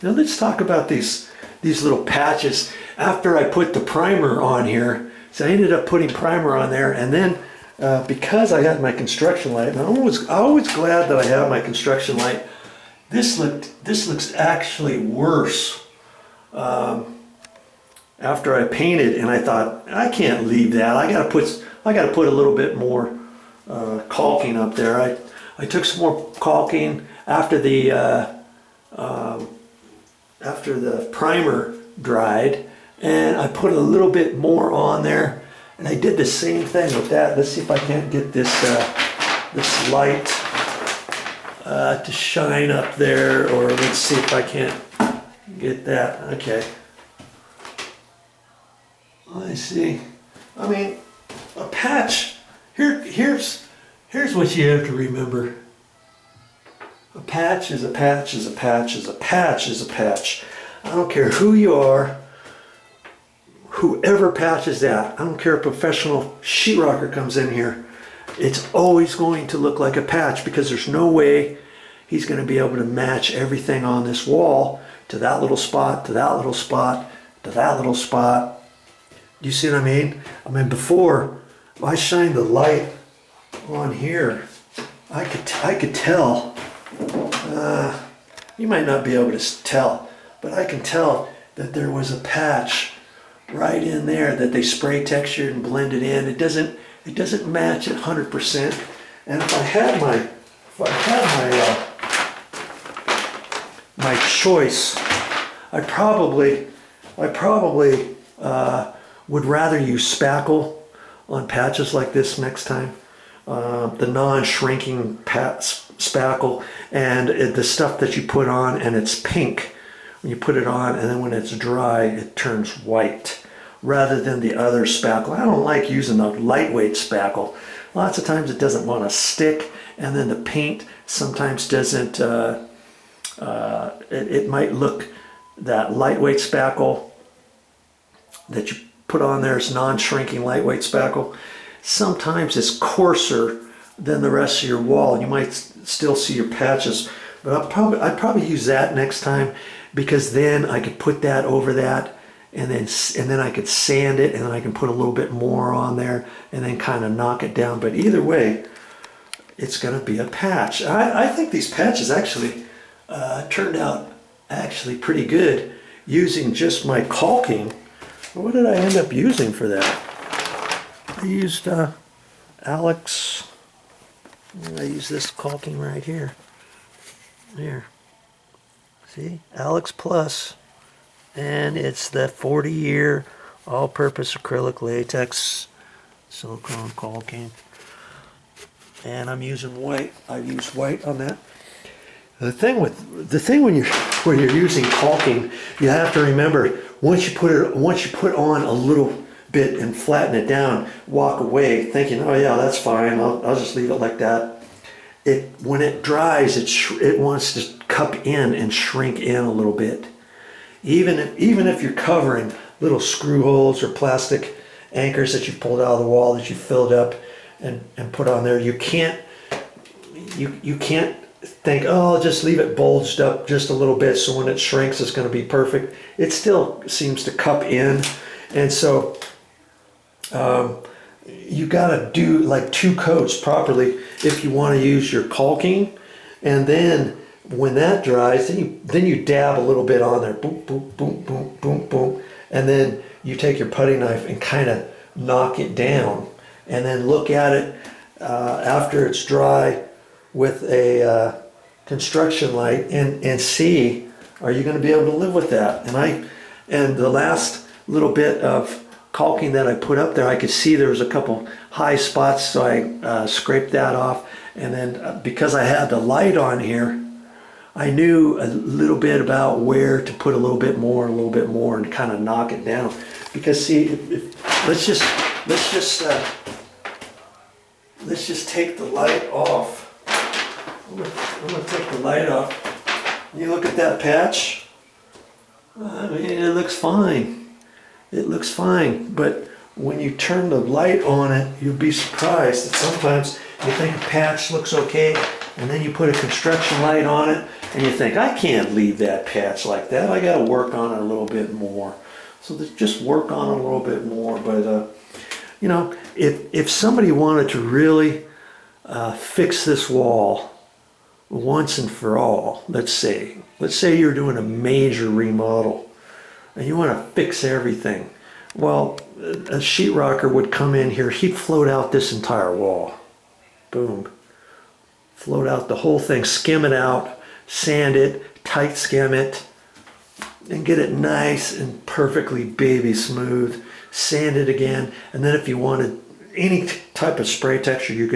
Now let's talk about these little patches. After I put the primer on here, so I ended up putting primer on there, and then because I had my construction light, and I'm always glad that I have my construction light. This looks actually worse after I painted, and I thought I can't leave that. I gotta put a little bit more caulking up there. I took some more caulking after the primer dried, and I put a little bit more on there, and I did the same thing with that. Let's see if I can't get this this light to shine up there, or let's see if I can't get that. Okay, I see. I mean, a patch. Here's what you have to remember. A patch is a patch is a patch is a patch is a patch. I don't care who you are, whoever patches that. I don't care if a professional sheetrocker comes in here. It's always going to look like a patch, because there's no way he's going to be able to match everything on this wall to that little spot, to that little spot, to that little spot. You see what I mean? I mean, before I shined the light on here, I could tell. You might not be able to tell, but I can tell that there was a patch right in there that they spray textured and blended in. It doesn't match at 100%. And if I had my choice, I probably would rather use spackle on patches like this next time. The non-shrinking spackle, and the stuff that you put on, and it's pink when you put it on, and then when it's dry it turns white, rather than the other spackle. I don't like using the lightweight spackle. Lots of times it doesn't want to stick, and then the paint sometimes doesn't, it might look, that lightweight spackle that you put on there is non-shrinking lightweight spackle. Sometimes it's coarser than the rest of your wall. You might still see your patches, but I'd probably use that next time, because then I could put that over that, and then I could sand it, and then I can put a little bit more on there, and then kind of knock it down. But either way, it's going to be a patch. I think these patches actually turned out actually pretty good using just my caulking. What did I end up using for that? I used Alex. I use this caulking right here. Here. See? Alex Plus. And it's the 40-year all-purpose acrylic latex silicone caulking. And I'm using white. I use white on that. The thing when you're using caulking, you have to remember, once you put on a little bit and flatten it down, walk away thinking, oh yeah, that's fine, I'll just leave it like that. When it dries, it wants to cup in and shrink in a little bit. Even if you're covering little screw holes or plastic anchors that you pulled out of the wall that you filled up and put on there, you can't think, oh, I'll just leave it bulged up just a little bit so when it shrinks it's going to be perfect. It still seems to cup in, and so you got to do like 2 coats properly if you want to use your caulking. And then when that dries, then you dab a little bit on there, boom, boom, boom, boom, boom, boom, and then you take your putty knife and kind of knock it down, and then look at it after it's dry with a construction light and see, are you going to be able to live with that? And the last little bit of caulking that I put up there, I could see there was a couple high spots, so I scraped that off. And then because I had the light on here, I knew a little bit about where to put a little bit more and kind of knock it down. Because see, let's just take the light off. I'm gonna take the light off. You look at that patch. I mean, it looks fine. It looks fine, but when you turn the light on it, you'll be surprised that sometimes you think a patch looks okay, and then you put a construction light on it, and you think, I can't leave that patch like that. I got to work on it a little bit more. So just work on it a little bit more. But, you know, if somebody wanted to really fix this wall once and for all, let's say you're doing a major remodel and you want to fix everything. Well, a sheetrocker would come in here, he'd float out this entire wall. Boom. Float out the whole thing, skim it out, sand it, tight skim it, and get it nice and perfectly baby smooth. Sand it again, and then if you wanted any type of spray texture, you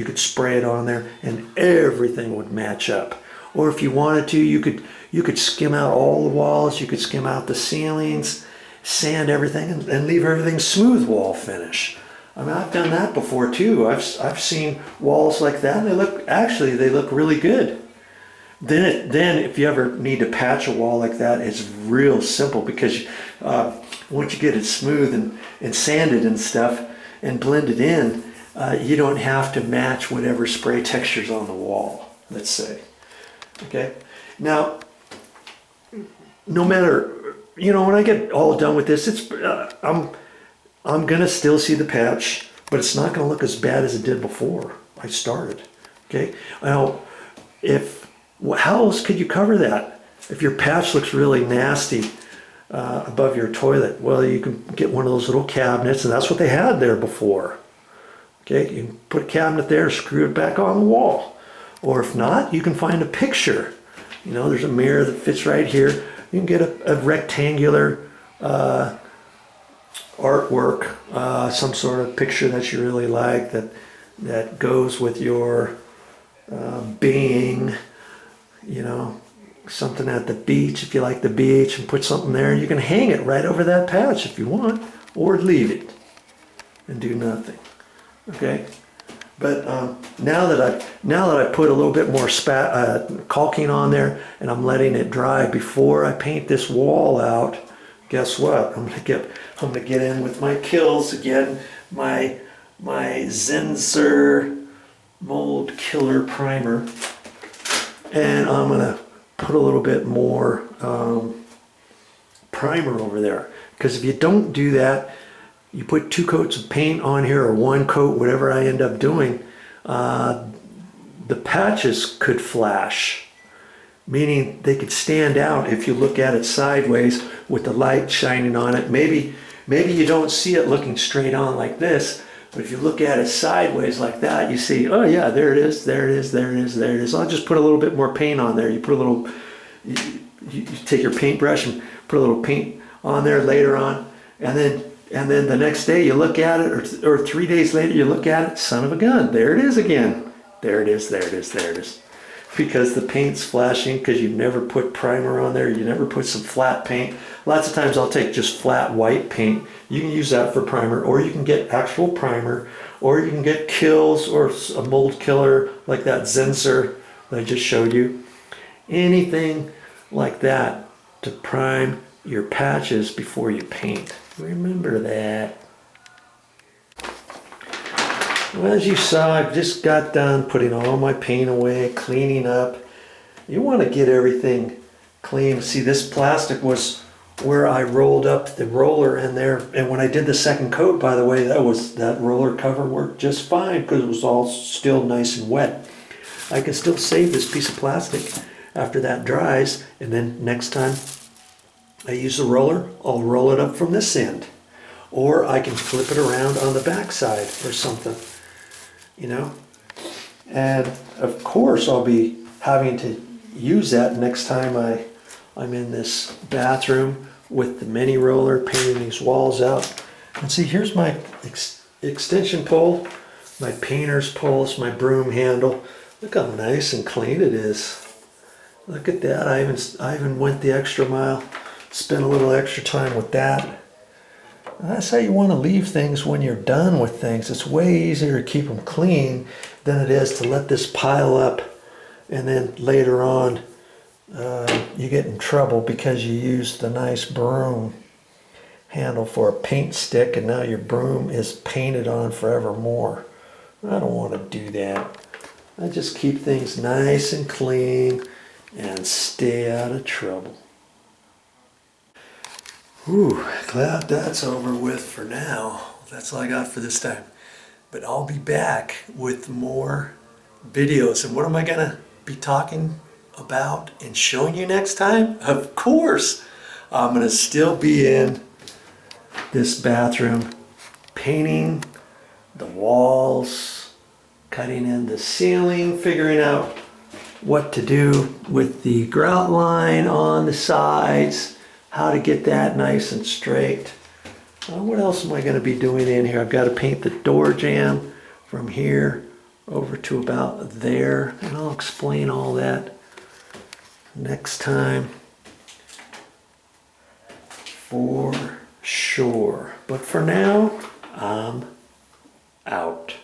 could spray it on there and everything would match up. Or if you wanted to, you could skim out all the walls, you could skim out the ceilings, sand everything, and leave everything smooth wall finish. I mean, I've done that before too. I've seen walls like that, and they look really good. Then if you ever need to patch a wall like that, it's real simple, because once you get it smooth and sanded and stuff and blended in, you don't have to match whatever spray texture's on the wall, let's say. Okay. Now, no matter, you know, when I get all done with this, I'm gonna still see the patch, but it's not gonna look as bad as it did before I started. Okay. Now, how else could you cover that? If your patch looks really nasty above your toilet, well, you can get one of those little cabinets, and that's what they had there before. Okay, you can put a cabinet there, screw it back on the wall. Or if not, you can find a picture. You know, there's a mirror that fits right here. You can get a rectangular artwork, some sort of picture that you really like that goes with your being, you know, something at the beach, if you like the beach, and put something there. You can hang it right over that patch if you want, or leave it and do nothing. Okay, but now that I put a little bit more caulking on there, and I'm letting it dry before I paint this wall out, guess what? I'm gonna get in with my kills again, my Zinsser mold killer primer, and I'm gonna put a little bit more primer over there, because if you don't do that, you put 2 coats of paint on here, or 1 coat, whatever I end up doing, the patches could flash, meaning they could stand out if you look at it sideways with the light shining on it. Maybe you don't see it looking straight on like this, but if you look at it sideways like that, you see, oh yeah, there it is, there it is, there it is, there it is. I'll just put a little bit more paint on there. You put a little, you take your paintbrush and put a little paint on there later on, and then the next day you look at it, or 3 days later you look at it, son of a gun, there it is again. There it is, there it is, there it is. Because the paint's flashing, because you never put primer on there, you never put some flat paint. Lots of times I'll take just flat white paint. You can use that for primer, or you can get actual primer, or you can get kills or a mold killer like that Zinsser that I just showed you. Anything like that to prime your patches before you paint. Remember that. Well, as you saw, I just got done putting all my paint away, cleaning up. You want to get everything clean. See, this plastic was where I rolled up the roller in there, and when I did the second coat, by the way, that roller cover worked just fine, because it was all still nice and wet. I can still save this piece of plastic after that dries, and then next time I use the roller, I'll roll it up from this end, or I can flip it around on the back side or something, you know. And of course I'll be having to use that next time I'm in this bathroom with the mini roller painting these walls out. And see, here's my extension pole, my painter's pole, my broom handle. Look how nice and clean it is. Look at that. I even went the extra mile. Spend a little extra time with that. That's how you want to leave things when you're done with things. It's way easier to keep them clean than it is to let this pile up, and then later on you get in trouble because you used the nice broom handle for a paint stick, and now your broom is painted on forevermore. I don't want to do that. I just keep things nice and clean, and stay out of trouble. Whew, glad that's over with for now. That's all I got for this time. But I'll be back with more videos. And what am I gonna be talking about and showing you next time? Of course, I'm gonna still be in this bathroom, painting the walls, cutting in the ceiling, figuring out what to do with the grout line on the sides, how to get that nice and straight. What else am I going to be doing in here? I've got to paint the door jamb from here over to about there, and I'll explain all that next time for sure. But for now, I'm out.